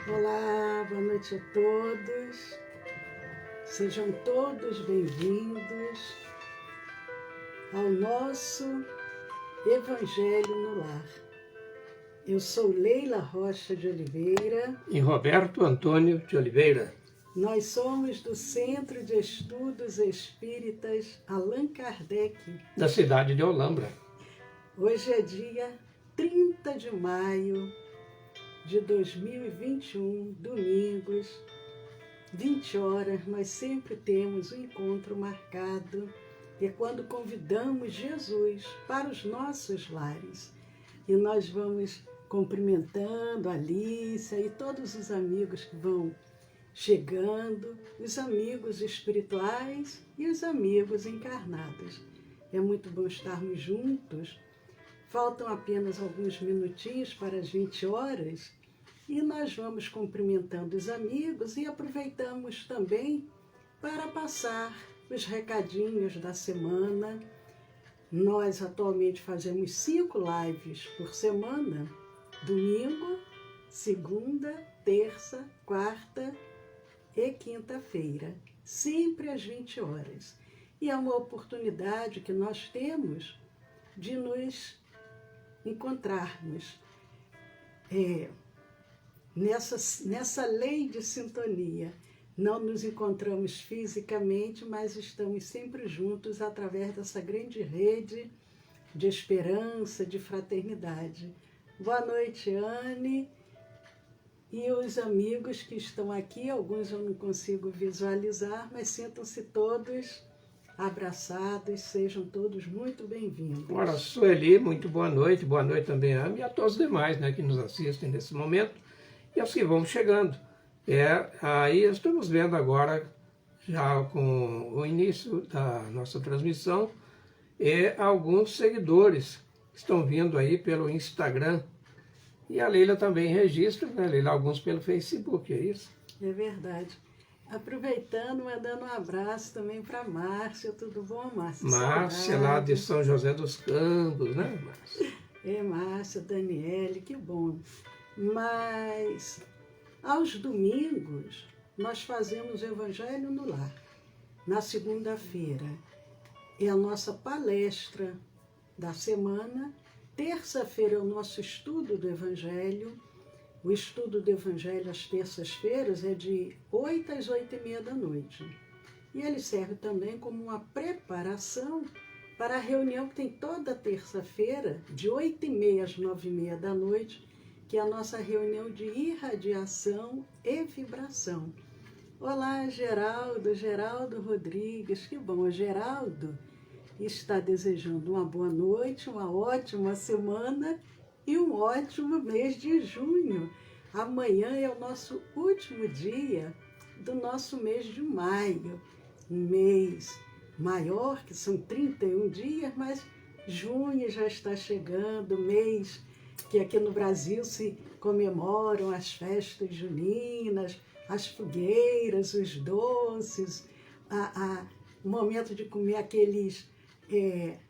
Olá, boa noite a todos. Sejam todos bem-vindos ao nosso Evangelho no Lar. Eu sou Leila Rocha de Oliveira. E Roberto Antônio de Oliveira. Nós somos do Centro de Estudos Espíritas Allan Kardec, Da cidade de Olambra. Hoje é dia 30 de maio de 2021, domingos, 20 horas, nós sempre temos um encontro marcado, que é quando convidamos Jesus para os nossos lares. E nós vamos cumprimentando a Alicia e todos os amigos que vão chegando, os amigos espirituais e os amigos encarnados. É muito bom estarmos juntos. Faltam apenas alguns minutinhos para as 20 horas e nós vamos cumprimentando os amigos e aproveitamos também para passar os recadinhos da semana. Nós atualmente fazemos 5 lives por semana, domingo, segunda, terça, quarta e quinta-feira, sempre às 20 horas. E é uma oportunidade que nós temos de nos encontrarmos nessa lei de sintonia. Não nos encontramos fisicamente, mas estamos sempre juntos através dessa grande rede de esperança, de fraternidade. Boa noite, Anne. E os amigos que estão aqui, alguns eu não consigo visualizar, mas sintam-se todos abraçados, sejam todos muito bem-vindos. Ora, Sueli, muito boa noite também a mim e a todos os demais, né, que nos assistem nesse momento e aos que vão chegando. Aí estamos vendo agora, já com o início da nossa transmissão, alguns seguidores que estão vindo aí pelo Instagram. E a Leila também registra, né, Leila, alguns pelo Facebook, é isso? É verdade. Aproveitando, mandando um abraço também para Márcia. Tudo bom, Márcia? Márcia, lá de São José dos Campos, né, Márcia? Márcia, Daniele, que bom. Mas, aos domingos, nós fazemos o Evangelho no Lar. Na segunda-feira é a nossa palestra da semana. Terça-feira é o nosso estudo do Evangelho. O estudo do Evangelho às terças-feiras é de 8 às 8h30 da noite. E ele serve também como uma preparação para a reunião que tem toda terça-feira, de 8h30 às 9h30 da noite, que é a nossa reunião de irradiação e vibração. Olá, Geraldo Rodrigues, que bom. O Geraldo está desejando uma boa noite, uma ótima semana e um ótimo mês de junho. Amanhã é o nosso último dia do nosso mês de maio. Um mês maior, que são 31 dias, mas junho já está chegando, mês que aqui no Brasil se comemoram as festas juninas, as fogueiras, os doces, o momento de comer aqueles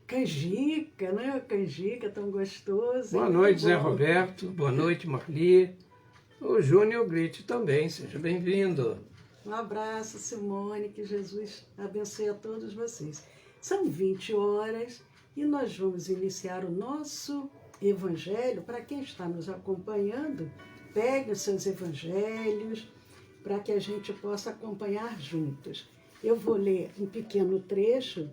canjica, né? Canjica tão gostoso. Boa noite, Zé Roberto. Boa noite, Marli. O Júnior Grite também, seja bem-vindo. Um abraço, Simone, que Jesus abençoe a todos vocês. São 20 horas e nós vamos iniciar o nosso Evangelho. Para quem está nos acompanhando, pegue os seus evangelhos para que a gente possa acompanhar juntos. Eu vou ler um pequeno trecho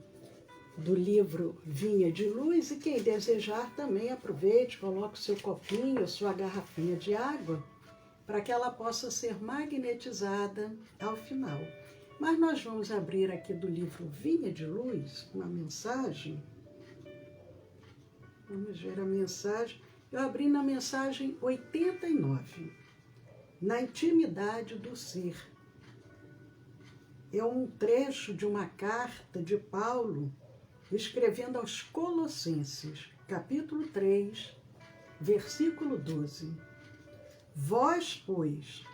do livro Vinha de Luz, e quem desejar também aproveite, coloque o seu copinho, sua garrafinha de água, para que ela possa ser magnetizada ao final. Mas nós vamos abrir aqui do livro Vinha de Luz, uma mensagem. Vamos ver a mensagem. Eu abri na mensagem 89, na intimidade do ser. É um trecho de uma carta de Paulo, escrevendo aos Colossenses, capítulo 3, versículo 12. Vós, pois,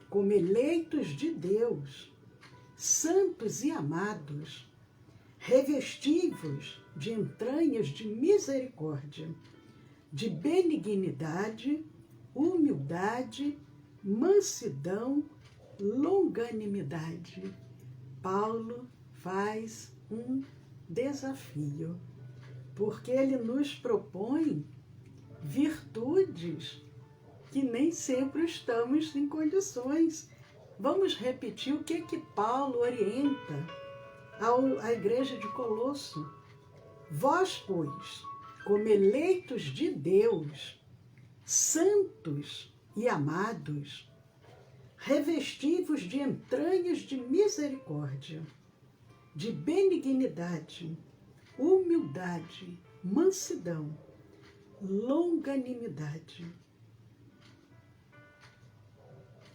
como eleitos de Deus, santos e amados, revesti-vos de entranhas de misericórdia, de benignidade, humildade, mansidão, longanimidade. Paulo faz um desafio, porque ele nos propõe virtudes que nem sempre estamos em condições. Vamos repetir o que Paulo orienta à igreja de Colosso. Vós, pois, como eleitos de Deus, santos e amados, revesti-vos de entranhas de misericórdia, de benignidade, humildade, mansidão, longanimidade.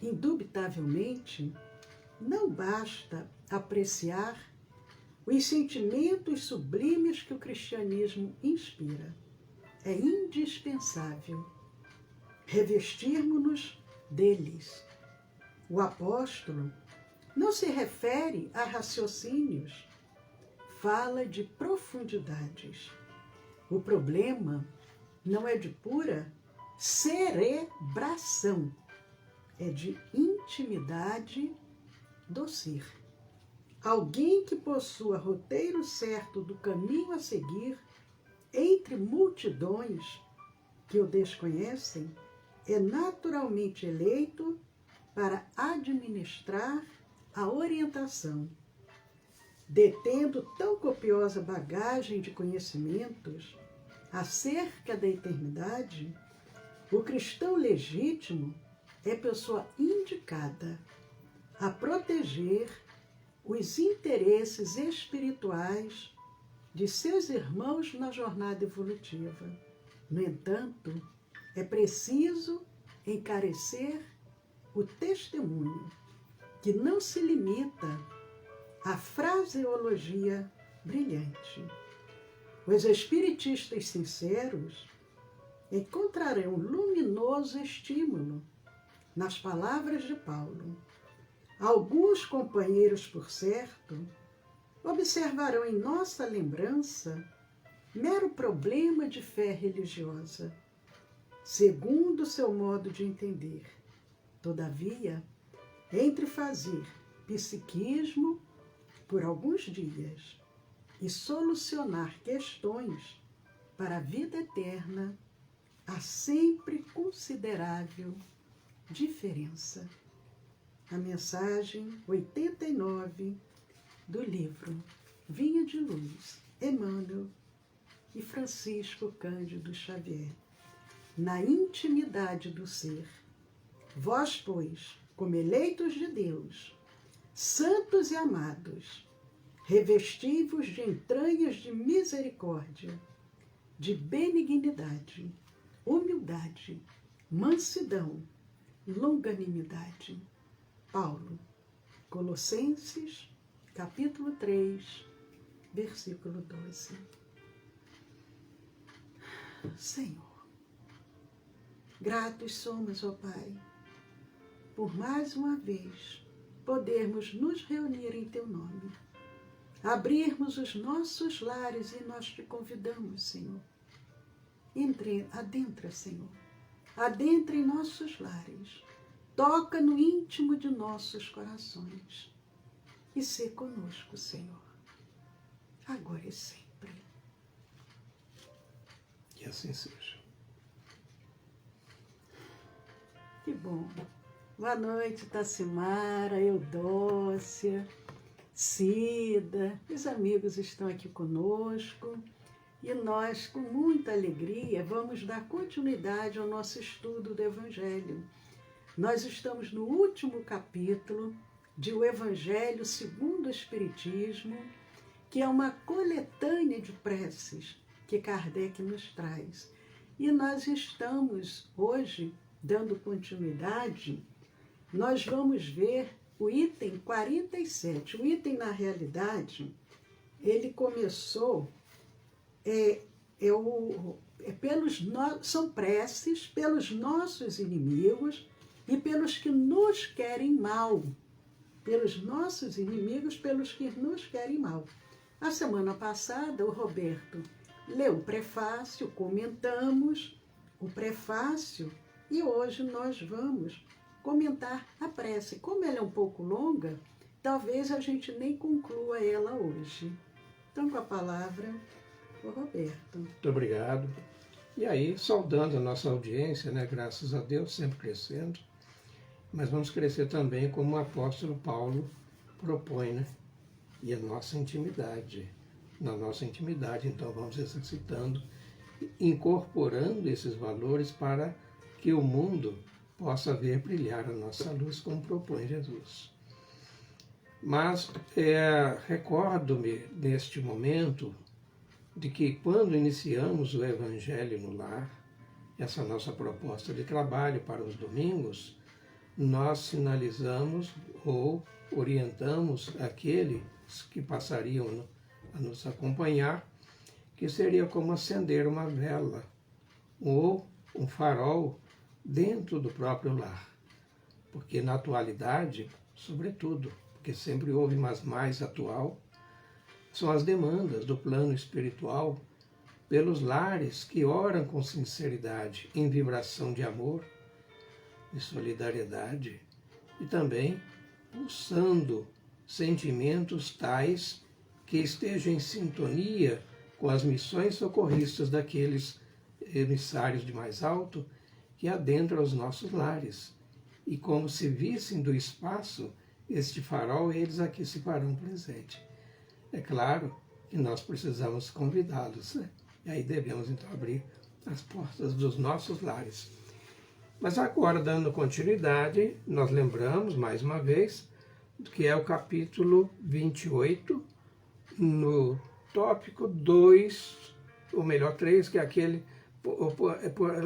Indubitavelmente, não basta apreciar os sentimentos sublimes que o cristianismo inspira. É indispensável revestirmos-nos deles. O apóstolo não se refere a raciocínios, fala de profundidades. O problema não é de pura cerebração, é de intimidade do ser. Alguém que possua roteiro certo do caminho a seguir entre multidões que o desconhecem, é naturalmente eleito para administrar a orientação. Detendo tão copiosa bagagem de conhecimentos acerca da eternidade, o cristão legítimo é pessoa indicada a proteger os interesses espirituais de seus irmãos na jornada evolutiva. No entanto, é preciso encarecer o testemunho, que não se limita à fraseologia brilhante. Os espiritistas sinceros encontrarão um luminoso estímulo nas palavras de Paulo. Alguns companheiros, por certo, observarão em nossa lembrança mero problema de fé religiosa, segundo seu modo de entender. Todavia, entre fazer psiquismo por alguns dias e solucionar questões para a vida eterna, há sempre considerável diferença. A mensagem 89 do livro Vinha de Luz, Emmanuel e Francisco Cândido Xavier. Na intimidade do ser, vós, pois, como eleitos de Deus, santos e amados, revesti-vos de entranhas de misericórdia, de benignidade, humildade, mansidão, longanimidade. Paulo, Colossenses, capítulo 3, versículo 12. Senhor, gratos somos, ó Pai, por mais uma vez podermos nos reunir em Teu nome, abrirmos os nossos lares e nós te convidamos, Senhor. Adentra, Senhor, adentra em nossos lares, toca no íntimo de nossos corações e sê conosco, Senhor, agora e sempre. Que assim seja. Que bom. Boa noite, Tacimara, Eudócia, Cida. Os amigos estão aqui conosco e nós, com muita alegria, vamos dar continuidade ao nosso estudo do Evangelho. Nós estamos no último capítulo de O Evangelho segundo o Espiritismo, que é uma coletânea de preces que Kardec nos traz. E nós estamos hoje, dando continuidade, nós vamos ver o item 47. O item, na realidade, ele começou, são preces pelos nossos inimigos e pelos que nos querem mal. Pelos nossos inimigos, pelos que nos querem mal. A semana passada, o Roberto leu o prefácio, comentamos o prefácio, e hoje nós vamos comentar a prece. Como ela é um pouco longa, talvez a gente nem conclua ela hoje. Então, com a palavra, o Roberto. Muito obrigado. E aí, saudando a nossa audiência, né? Graças a Deus, sempre crescendo. Mas vamos crescer também como o apóstolo Paulo propõe, né? E a nossa intimidade. Na nossa intimidade, então, vamos exercitando, incorporando esses valores para que o mundo possa ver brilhar a nossa luz, como propõe Jesus. Mas recordo-me neste momento de que quando iniciamos o Evangelho no Lar, essa nossa proposta de trabalho para os domingos, nós sinalizamos ou orientamos aqueles que passariam a nos acompanhar, que seria como acender uma vela ou um farol dentro do próprio lar. Porque na atualidade, sobretudo, porque sempre houve, mas mais atual, são as demandas do plano espiritual pelos lares que oram com sinceridade, em vibração de amor, de solidariedade e também pulsando sentimentos tais que estejam em sintonia com as missões socorristas daqueles emissários de mais alto que adentram os nossos lares. E como se vissem do espaço este farol, eles aqui se farão presente. É claro que nós precisamos convidá-los, né? E aí devemos então abrir as portas dos nossos lares. Mas agora, dando continuidade, nós lembramos, mais uma vez, que é o capítulo 28, no tópico 2, ou melhor, 3, que é aquele,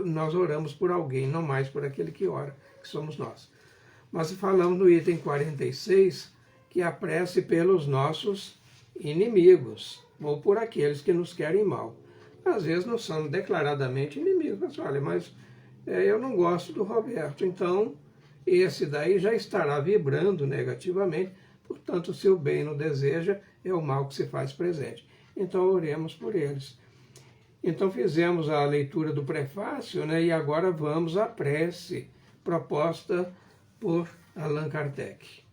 nós oramos por alguém, não mais por aquele que ora, que somos nós. Mas falamos no item 46, que é a prece pelos nossos inimigos, ou por aqueles que nos querem mal. Às vezes não são declaradamente inimigos, mas olha, mas eu não gosto do Roberto, então esse daí já estará vibrando negativamente, portanto, se o bem não deseja, é o mal que se faz presente. Então, oremos por eles. Então, fizemos a leitura do prefácio, né, e agora vamos à prece proposta por Allan Kardec.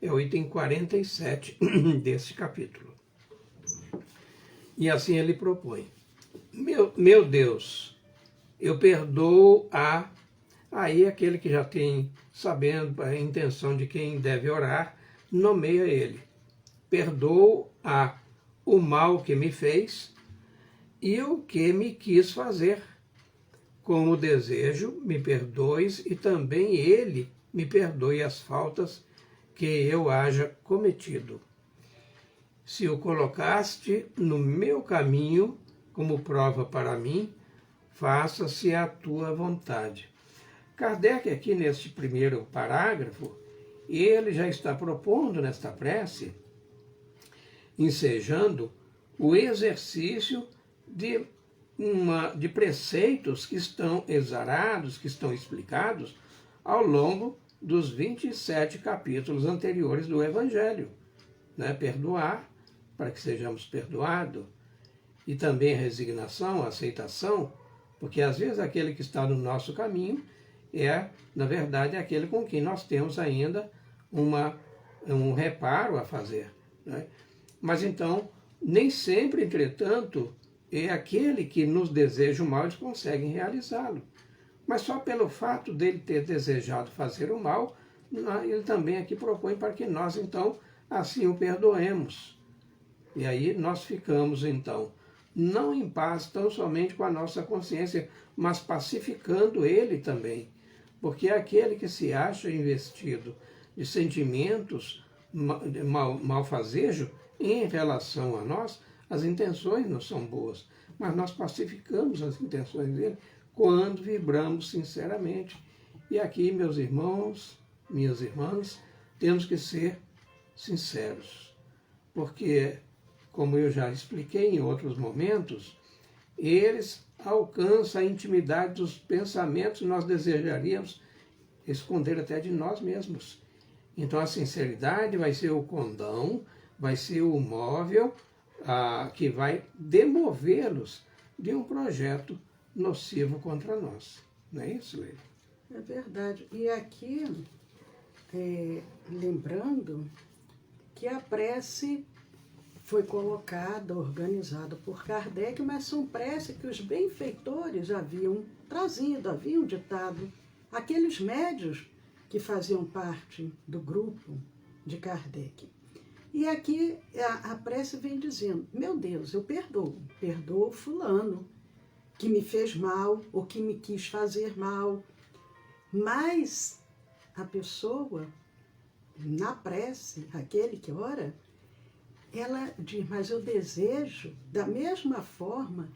É o item 47 desse capítulo. E assim ele propõe: meu Deus, eu perdoo a... Aí aquele que já tem, sabendo a intenção de quem deve orar, nomeia ele. Perdoo a o mal que me fez e o que me quis fazer. Com o desejo, me perdoes e também ele me perdoe as faltas que eu haja cometido. Se o colocaste no meu caminho como prova para mim, faça-se a tua vontade. Kardec, aqui neste primeiro parágrafo, ele já está propondo nesta prece, ensejando o exercício de preceitos que estão exarados, que estão explicados ao longo dos 27 capítulos anteriores do Evangelho. Né? Perdoar, para que sejamos perdoados, e também a resignação, a aceitação, porque às vezes aquele que está no nosso caminho na verdade, aquele com quem nós temos ainda um reparo a fazer. Né? Mas então, nem sempre, entretanto, é aquele que nos deseja o mal, eles conseguem realizá-lo. Mas só pelo fato dele ter desejado fazer o mal, ele também aqui propõe para que nós, então, assim o perdoemos. E aí nós ficamos, então, não em paz tão somente com a nossa consciência, mas pacificando ele também. Porque é aquele que se acha investido de sentimentos malfazejo em relação a nós, as intenções não são boas, mas nós pacificamos as intenções dele quando vibramos sinceramente. E aqui, meus irmãos, minhas irmãs, temos que ser sinceros, porque, como eu já expliquei em outros momentos, eles alcançam a intimidade dos pensamentos que nós desejaríamos esconder até de nós mesmos. Então a sinceridade vai ser o condão, vai ser o móvel que vai demovê-los de um projeto nocivo contra nós. Não é isso, Leila? É verdade. E aqui, lembrando que a prece foi colocada, organizada por Kardec, mas são preces que os benfeitores haviam trazido, haviam ditado. Aqueles médios que faziam parte do grupo de Kardec. E aqui a prece vem dizendo, meu Deus, eu perdoo fulano, que me fez mal, ou que me quis fazer mal. Mas a pessoa, na prece, aquele que ora, ela diz, mas eu desejo, da mesma forma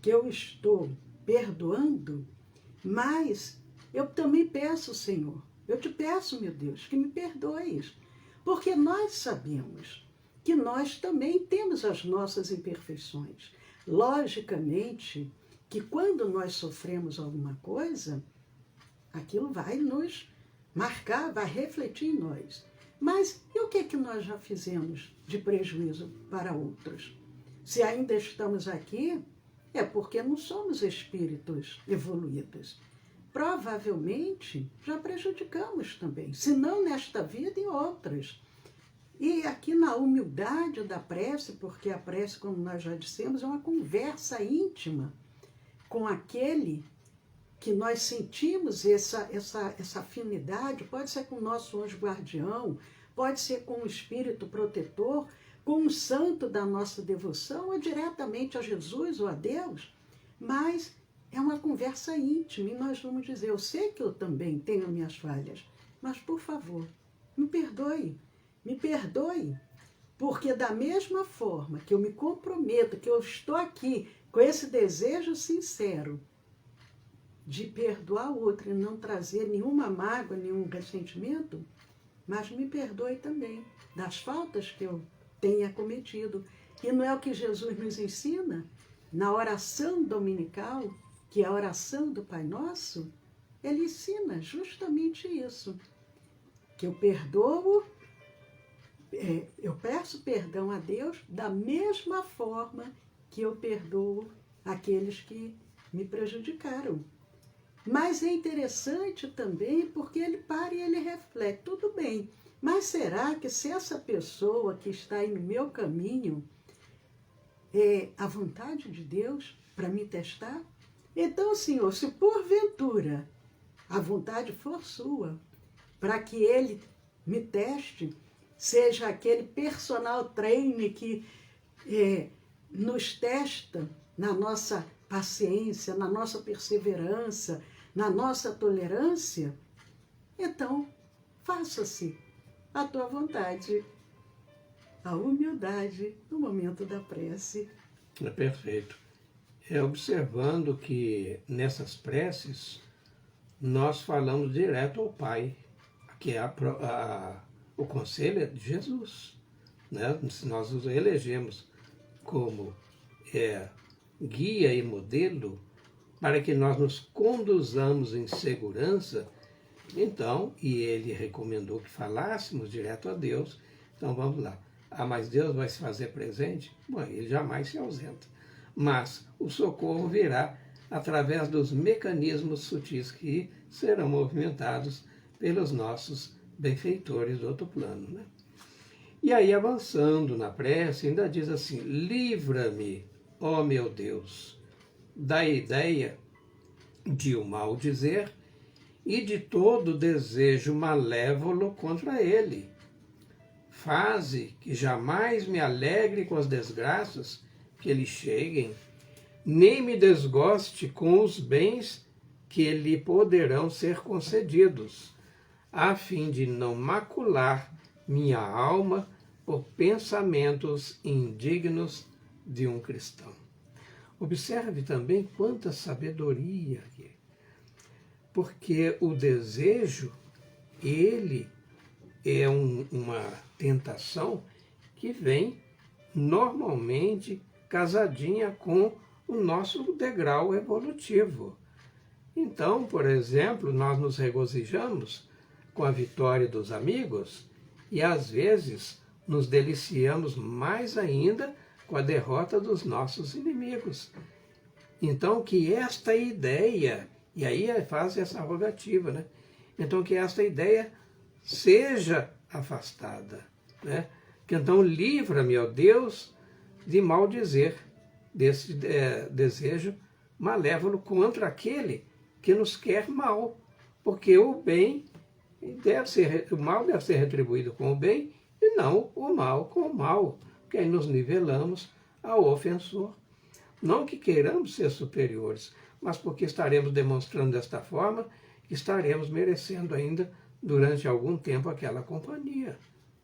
que eu estou perdoando, mas eu também peço, Senhor, eu te peço, meu Deus, que me perdoes, porque nós sabemos que nós também temos as nossas imperfeições. Logicamente que quando nós sofremos alguma coisa, aquilo vai nos marcar, vai refletir em nós. Mas e o que nós já fizemos de prejuízo para outros? Se ainda estamos aqui, é porque não somos espíritos evoluídos. Provavelmente já prejudicamos também, se não nesta vida, em outras. E aqui na humildade da prece, porque a prece, como nós já dissemos, é uma conversa íntima com aquele que nós sentimos essa afinidade, pode ser com o nosso anjo guardião, pode ser com o espírito protetor, com um santo da nossa devoção, ou diretamente a Jesus ou a Deus, mas é uma conversa íntima e nós vamos dizer, eu sei que eu também tenho minhas falhas, mas por favor, me perdoe, porque da mesma forma que eu me comprometo, que eu estou aqui com esse desejo sincero de perdoar o outro e não trazer nenhuma mágoa, nenhum ressentimento, mas me perdoe também das faltas que eu tenha cometido. E não é o que Jesus nos ensina? Na oração dominical, que é a oração do Pai Nosso, ele ensina justamente isso, que eu perdoo, eu peço perdão a Deus da mesma forma que eu perdoo aqueles que me prejudicaram. Mas é interessante também porque ele para e ele reflete, tudo bem, mas será que se essa pessoa que está aí no meu caminho é a vontade de Deus para me testar? Então, Senhor, se porventura a vontade for sua, para que ele me teste, seja aquele personal trainer que nos testa na nossa paciência, na nossa perseverança, na nossa tolerância, então faça-se a tua vontade, a humildade no momento da prece. É perfeito. Observando que nessas preces nós falamos direto ao Pai, que é o conselho de Jesus, né? Se nós os elegemos como guia e modelo para que nós nos conduzamos em segurança, então, e ele recomendou que falássemos direto a Deus, então vamos lá. Mas Deus vai se fazer presente? Bom, ele jamais se ausenta. Mas o socorro virá através dos mecanismos sutis que serão movimentados pelos nossos benfeitores do outro plano, né? E aí, avançando na prece, ainda diz assim, livra-me, ó meu Deus, da ideia de o mal dizer e de todo desejo malévolo contra ele. Faze que jamais me alegre com as desgraças que lhe cheguem, nem me desgoste com os bens que lhe poderão ser concedidos, a fim de não macular minha alma por pensamentos indignos de um cristão. Observe também quanta sabedoria aqui, porque o desejo, ele é uma tentação que vem normalmente casadinha com o nosso degrau evolutivo. Então, por exemplo, nós nos regozijamos com a vitória dos amigos e às vezes nos deliciamos mais ainda com a derrota dos nossos inimigos. Então, que esta ideia E aí faz essa rogativa, né? Então que esta ideia seja afastada, né? Que então livra-me, ó Deus, de maldizer desse desejo malévolo contra aquele que nos quer mal, porque o mal deve ser retribuído com o bem e não o mal com o mal, porque aí nos nivelamos ao ofensor. Não que queiramos ser superiores, mas porque estaremos demonstrando desta forma que estaremos merecendo ainda durante algum tempo aquela companhia,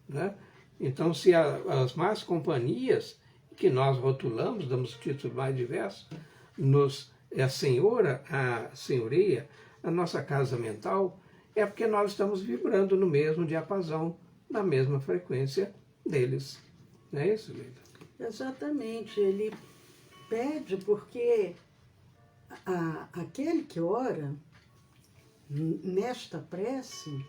né? Então, se as más companhias que nós rotulamos, damos títulos mais diversos, nos senhoria a nossa casa mental, é porque nós estamos vibrando no mesmo diapasão, na mesma frequência deles. Não é isso, Lida? Exatamente. Ele pede porque aquele que ora nesta prece,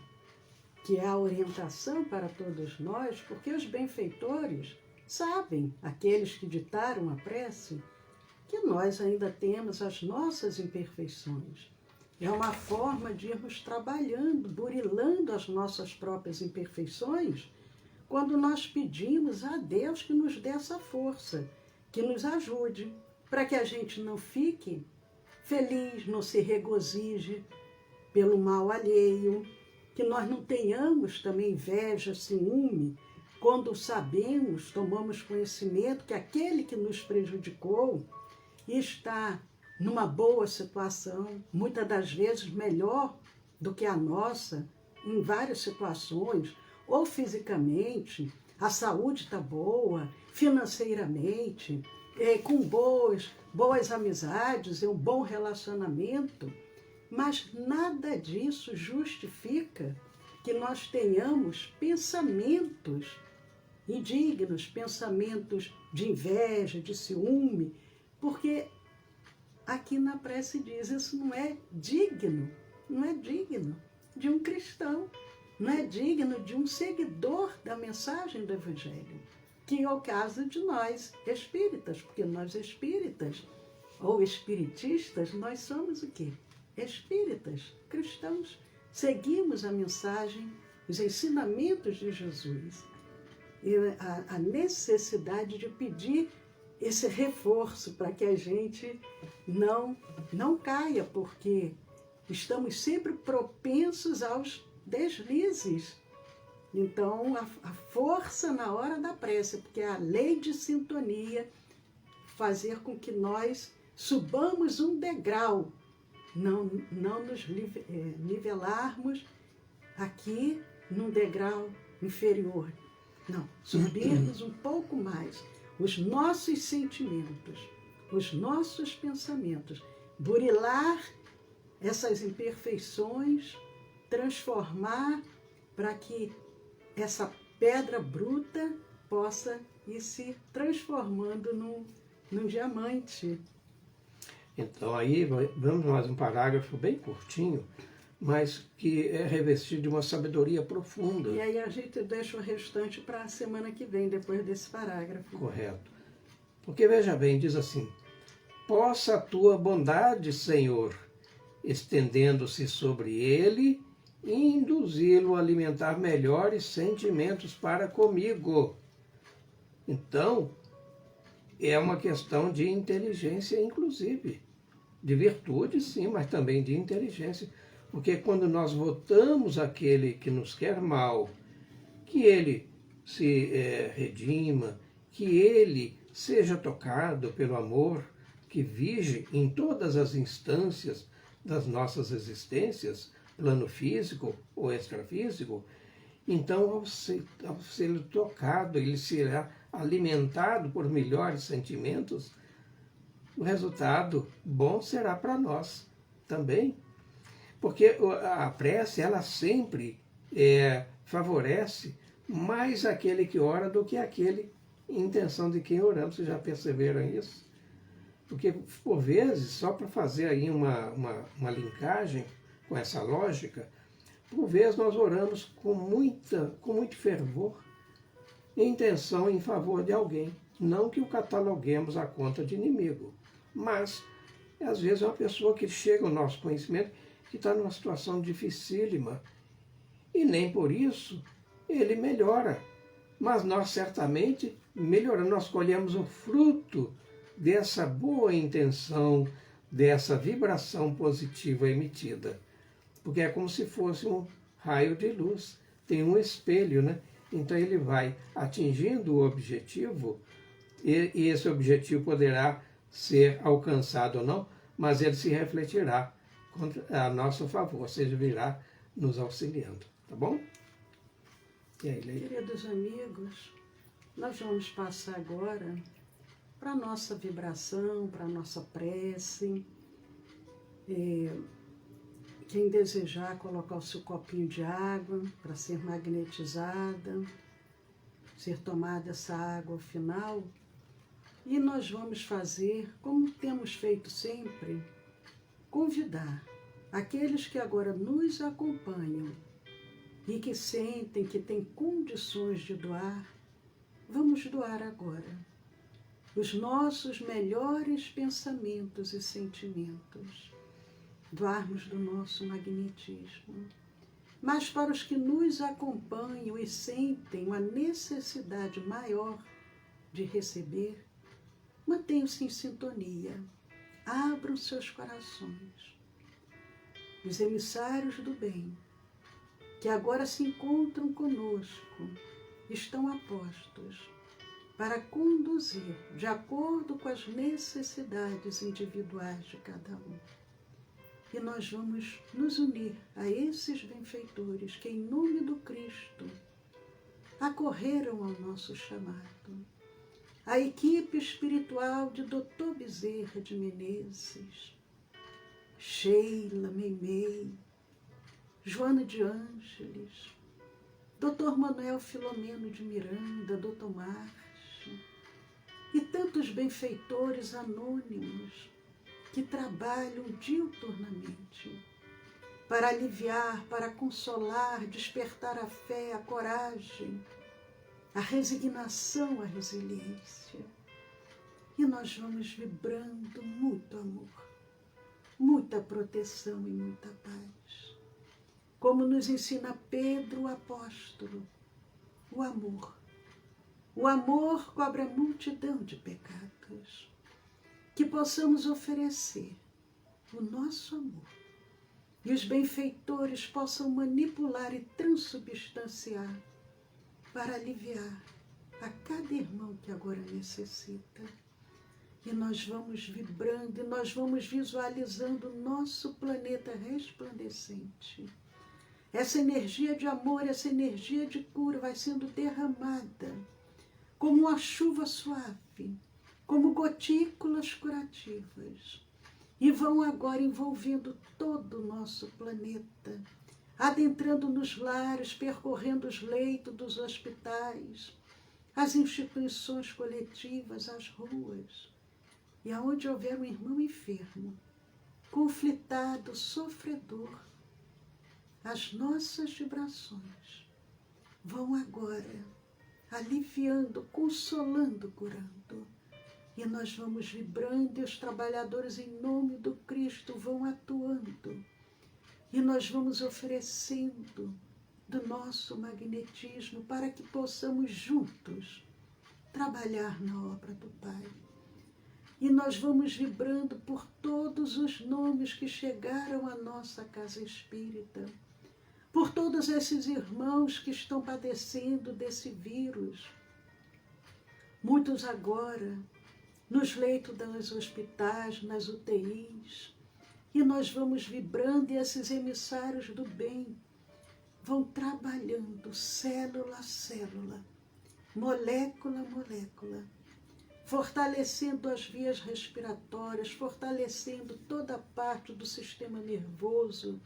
que é a orientação para todos nós, porque os benfeitores sabem, aqueles que ditaram a prece, que nós ainda temos as nossas imperfeições. É uma forma de irmos trabalhando, burilando as nossas próprias imperfeições, quando nós pedimos a Deus que nos dê essa força, que nos ajude, para que a gente não fique feliz, não se regozije pelo mal alheio, que nós não tenhamos também inveja, ciúme, quando sabemos, tomamos conhecimento que aquele que nos prejudicou está numa boa situação, muitas das vezes melhor do que a nossa, em várias situações, ou fisicamente, a saúde está boa, financeiramente, com boas amizades e um bom relacionamento, mas nada disso justifica que nós tenhamos pensamentos indignos, pensamentos de inveja, de ciúme, porque aqui na prece diz, isso não é digno de um cristão, não é digno de um seguidor da mensagem do Evangelho, que é o caso de nós espíritas, porque nós espíritas ou espiritistas, nós somos o quê? Espíritas, cristãos, seguimos a mensagem, os ensinamentos de Jesus. E a necessidade de pedir esse reforço para que a gente não caia, porque estamos sempre propensos aos deslizes. Então, a força na hora da prece, porque é a lei de sintonia, fazer com que nós subamos um degrau, não nos nivelarmos aqui num degrau inferior. Não, subirmos um pouco mais os nossos sentimentos, os nossos pensamentos, burilar essas imperfeições, transformar para que essa pedra bruta possa ir se transformando num diamante. Então aí vamos mais um parágrafo bem curtinho, mas que é revestido de uma sabedoria profunda. E aí a gente deixa o restante para a semana que vem, depois desse parágrafo. Correto. Porque veja bem, diz assim, possa a tua bondade, Senhor, estendendo-se sobre ele, e induzi-lo a alimentar melhores sentimentos para comigo. Então, é uma questão de inteligência, inclusive. De virtude, sim, mas também de inteligência. Porque quando nós votamos aquele que nos quer mal, que ele se redima, que ele seja tocado pelo amor que vige em todas as instâncias das nossas existências, plano físico ou extrafísico, então ao ser tocado, ele será alimentado por melhores sentimentos, o resultado bom será para nós também. Porque a prece, ela sempre favorece mais aquele que ora do que aquele em intenção de quem oramos. Vocês já perceberam isso? Porque, por vezes, só para fazer aí uma linkagem com essa lógica, por vezes nós oramos com muito fervor, em intenção em favor de alguém. Não que o cataloguemos à conta de inimigo, mas Às vezes é uma pessoa que chega ao nosso conhecimento que está numa situação dificílima. E nem por isso ele melhora. Mas nós certamente melhoramos, nós colhemos o fruto dessa boa intenção, dessa vibração positiva emitida. Porque é como se fosse um raio de luz, tem um espelho, né? Então ele vai atingindo o objetivo e esse objetivo poderá ser alcançado ou não, mas ele se refletirá a nosso favor, ou seja, virá nos auxiliando, tá bom? E aí, Leila? Queridos amigos, nós vamos passar agora para a nossa vibração, para a nossa prece. Quem desejar colocar o seu copinho de água para ser magnetizada, ser tomada essa água ao final. E nós vamos fazer, como temos feito sempre, convidar aqueles que agora nos acompanham e que sentem que têm condições de doar, vamos doar agora os nossos melhores pensamentos e sentimentos, doarmos do nosso magnetismo. Mas para os que nos acompanham e sentem uma necessidade maior de receber, mantenham-se em sintonia, abram seus corações. Os emissários do bem, que agora se encontram conosco, estão a postos para conduzir de acordo com as necessidades individuais de cada um. E nós vamos nos unir a esses benfeitores que, em nome do Cristo, acorreram ao nosso chamado. A equipe espiritual de Dr. Bezerra de Menezes, Sheila Meimei, Joana de Ângeles, Dr. Manuel Filomeno de Miranda, Dr. Márcio, e tantos benfeitores anônimos que trabalham diuturnamente para aliviar, para consolar, despertar a fé, a coragem, a resignação, a resiliência. E nós vamos vibrando muito amor, muita proteção e muita paz. Como nos ensina Pedro, o apóstolo, o amor. O amor cobre a multidão de pecados. Que possamos oferecer o nosso amor e os benfeitores possam manipular e transubstanciar para aliviar a cada irmão que agora necessita. E nós vamos vibrando, e nós vamos visualizando o nosso planeta resplandecente. Essa energia de amor, essa energia de cura vai sendo derramada como uma chuva suave, como gotículas curativas, e vão agora envolvendo todo o nosso planeta, adentrando nos lares, percorrendo os leitos dos hospitais, as instituições coletivas, as ruas, e aonde houver um irmão enfermo, conflitado, sofredor, as nossas vibrações vão agora aliviando, consolando, curando. E nós vamos vibrando e os trabalhadores em nome do Cristo vão atuando. E nós vamos oferecendo do nosso magnetismo para que possamos juntos trabalhar na obra do Pai. E nós vamos vibrando por todos os nomes que chegaram à nossa casa espírita, por todos esses irmãos que estão padecendo desse vírus. Muitos agora nos leitos dos hospitais, nas UTIs, e nós vamos vibrando e esses emissários do bem vão trabalhando célula a célula, molécula a molécula, fortalecendo as vias respiratórias, fortalecendo toda a parte do sistema nervoso,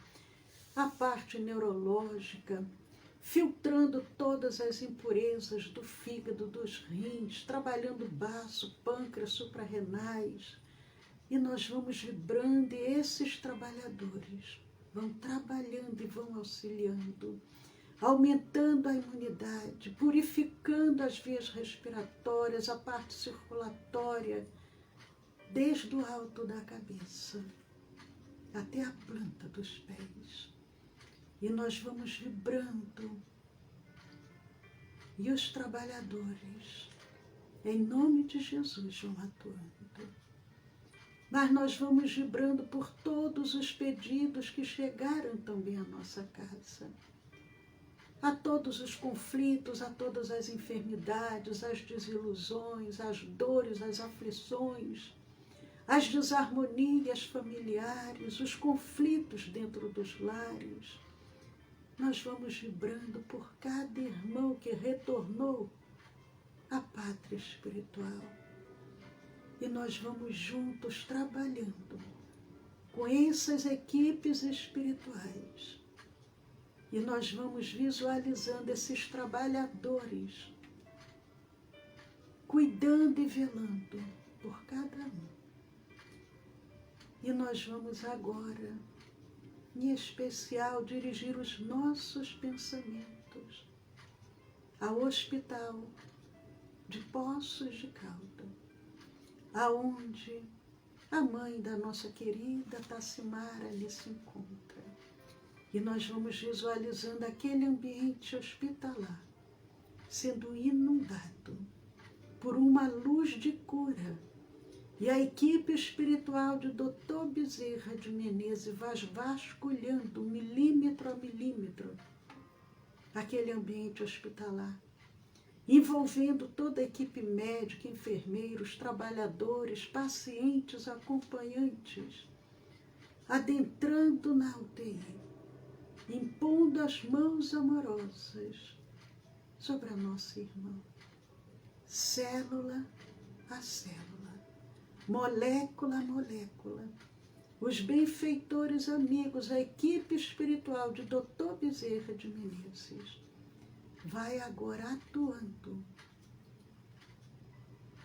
a parte neurológica, filtrando todas as impurezas do fígado, dos rins, trabalhando baço, pâncreas, suprarrenais. E nós vamos vibrando e esses trabalhadores vão trabalhando e vão auxiliando, aumentando a imunidade, purificando as vias respiratórias, a parte circulatória desde o alto da cabeça até a planta dos pés. E nós vamos vibrando. E os trabalhadores, em nome de Jesus, vão atuando. Mas nós vamos vibrando por todos os pedidos que chegaram também à nossa casa. A todos os conflitos, a todas as enfermidades, as desilusões, as dores, as aflições, as desarmonias familiares, os conflitos dentro dos lares. Nós vamos vibrando por cada irmão que retornou à pátria espiritual. E nós vamos juntos trabalhando com essas equipes espirituais. E nós vamos visualizando esses trabalhadores, cuidando e velando por cada um. E nós vamos agora, em especial, dirigir os nossos pensamentos ao hospital de Poços de Caldas, aonde a mãe da nossa querida Tassimara ali se encontra. E nós vamos visualizando aquele ambiente hospitalar sendo inundado por uma luz de cura. E a equipe espiritual de Dr. Bezerra de Menezes vai vasculhando milímetro a milímetro aquele ambiente hospitalar, envolvendo toda a equipe médica, enfermeiros, trabalhadores, pacientes, acompanhantes, adentrando na UTI, impondo as mãos amorosas sobre a nossa irmã, célula a célula, molécula a molécula. Os benfeitores amigos, a equipe espiritual de Dr. Bezerra de Menezes vai agora atuando,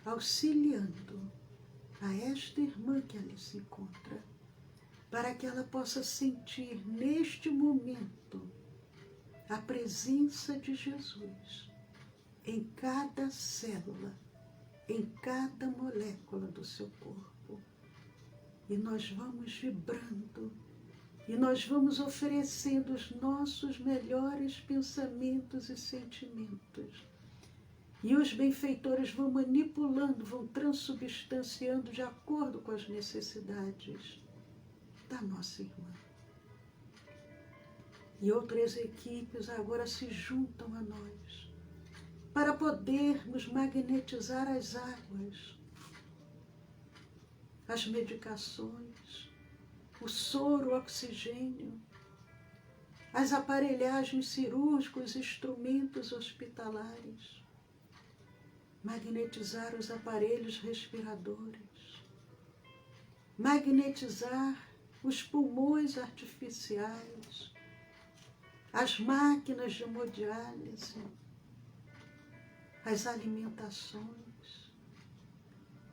auxiliando a esta irmã que ali se encontra, para que ela possa sentir neste momento a presença de Jesus em cada célula, em cada molécula do seu corpo. E nós vamos vibrando, e nós vamos oferecendo os nossos melhores pensamentos e sentimentos. E os benfeitores vão manipulando, vão transubstanciando de acordo com as necessidades da nossa irmã. E outras equipes agora se juntam a nós para podermos magnetizar as águas, as medicações, o soro, o oxigênio, as aparelhagens cirúrgicas, instrumentos hospitalares, magnetizar os aparelhos respiradores, magnetizar os pulmões artificiais, as máquinas de hemodiálise, as alimentações,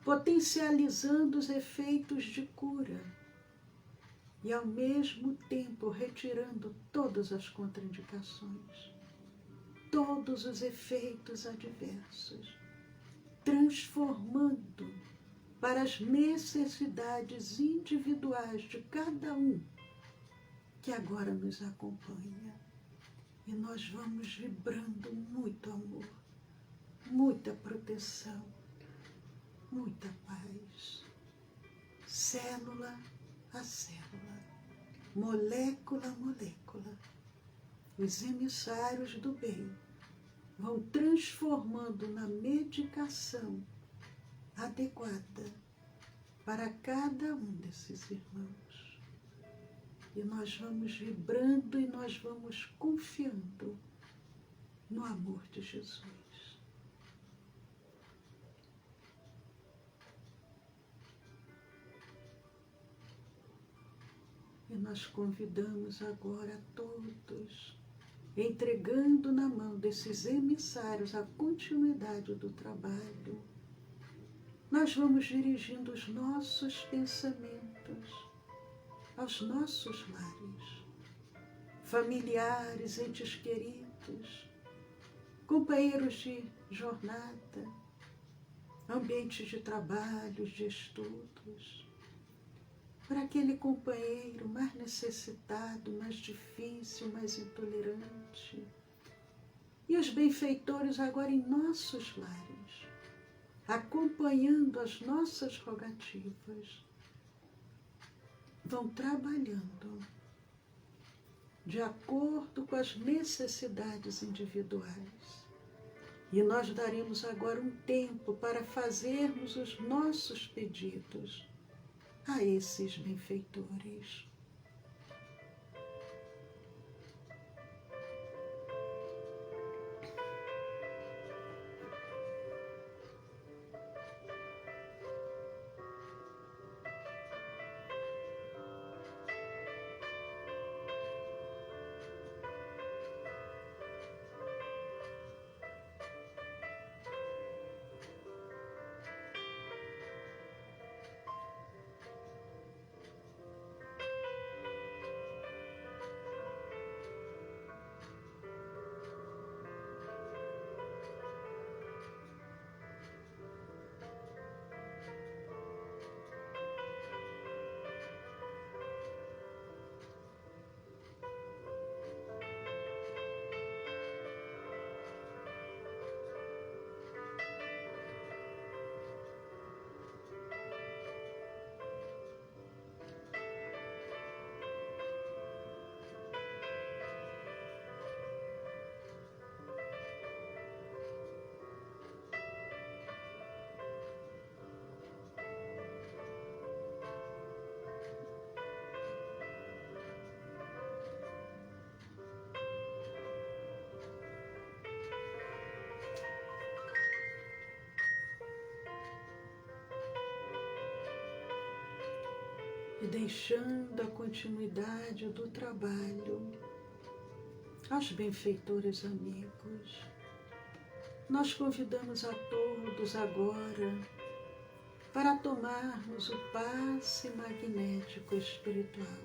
potencializando os efeitos de cura e, ao mesmo tempo, retirando todas as contraindicações, todos os efeitos adversos, transformando para as necessidades individuais de cada um que agora nos acompanha. E nós vamos vibrando muito amor, muita proteção, muita paz, célula a célula, molécula a molécula. Os emissários do bem vão transformando na medicação adequada para cada um desses irmãos. E nós vamos vibrando e nós vamos confiando no amor de Jesus. E nós convidamos agora a todos, entregando na mão desses emissários a continuidade do trabalho. Nós vamos dirigindo os nossos pensamentos aos nossos lares, familiares, entes queridos, companheiros de jornada, ambientes de trabalho, de estudos, para aquele companheiro mais necessitado, mais difícil, mais intolerante. E os benfeitores agora em nossos lares, acompanhando as nossas rogativas, vão trabalhando de acordo com as necessidades individuais. E nós daremos agora um tempo para fazermos os nossos pedidos a esses benfeitores. E deixando a continuidade do trabalho aos benfeitores amigos, nós convidamos a todos agora para tomarmos o passe magnético espiritual,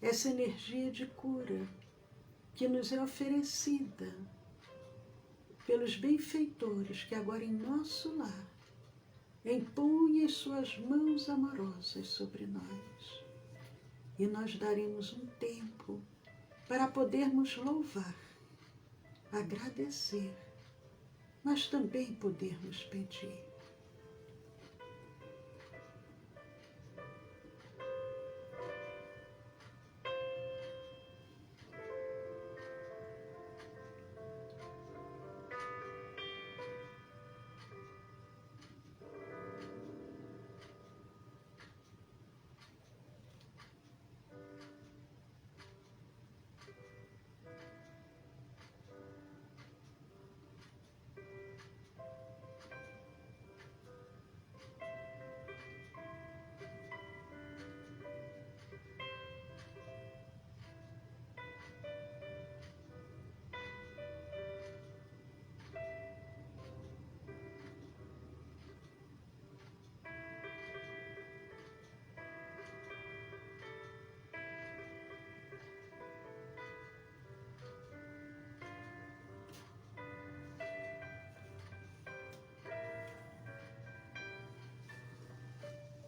essa energia de cura que nos é oferecida pelos benfeitores que agora em nosso lar empunhem suas mãos amorosas sobre nós. E nós daremos um tempo para podermos louvar, agradecer, mas também podermos pedir.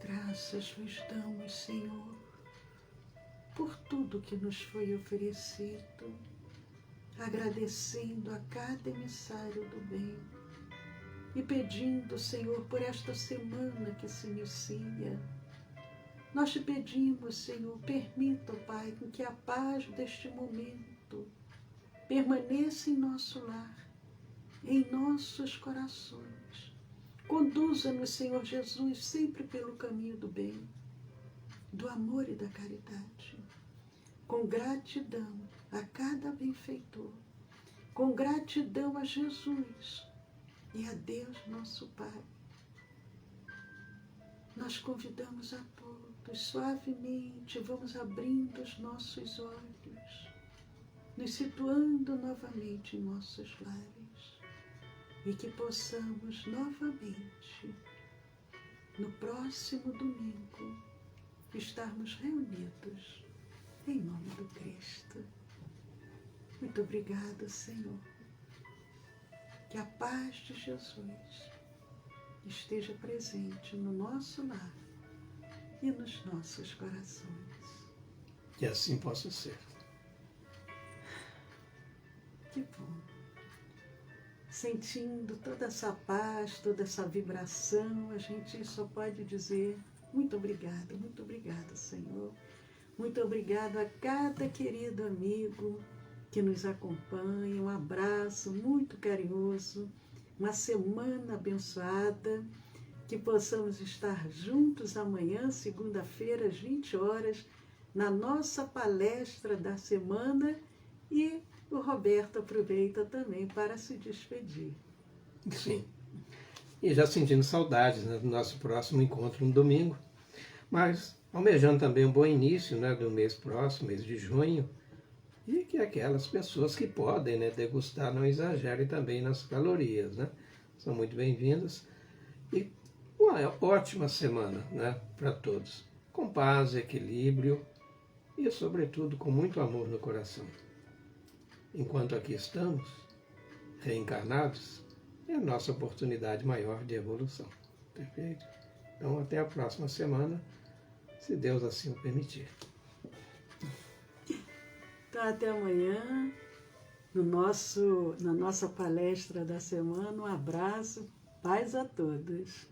Graças vos damos, Senhor, por tudo que nos foi oferecido, agradecendo a cada emissário do bem e pedindo, Senhor, por esta semana que se inicia. Nós te pedimos, Senhor, permita, Pai, que a paz deste momento permaneça em nosso lar, em nossos corações. Conduza-nos, Senhor Jesus, sempre pelo caminho do bem, do amor e da caridade. Com gratidão a cada benfeitor, com gratidão a Jesus e a Deus nosso Pai. Nós convidamos a todos, suavemente, vamos abrindo os nossos olhos, nos situando novamente em nossos lares. E que possamos novamente, no próximo domingo, estarmos reunidos em nome do Cristo. Muito obrigada, Senhor. Que a paz de Jesus esteja presente no nosso lar e nos nossos corações. Que assim possa ser. Que bom. Sentindo toda essa paz, toda essa vibração, a gente só pode dizer muito obrigada, Senhor. Muito obrigado a cada querido amigo que nos acompanha. Um abraço muito carinhoso, uma semana abençoada, que possamos estar juntos amanhã, segunda-feira, às 20 horas, na nossa palestra da semana, e o Roberto aproveita também para se despedir. Sim. E já sentindo saudades, né, do nosso próximo encontro no domingo, mas almejando também um bom início, né, do mês próximo, mês de junho, e que aquelas pessoas que podem, né, degustar não exagerem também nas calorias, né? São muito bem-vindas. E uma ótima semana, né, para todos, com paz, equilíbrio e, sobretudo, com muito amor no coração. Enquanto aqui estamos, reencarnados, é a nossa oportunidade maior de evolução. Perfeito? Então, até a próxima semana, se Deus assim o permitir. Então, até amanhã, na nossa palestra da semana. Um abraço, paz a todos.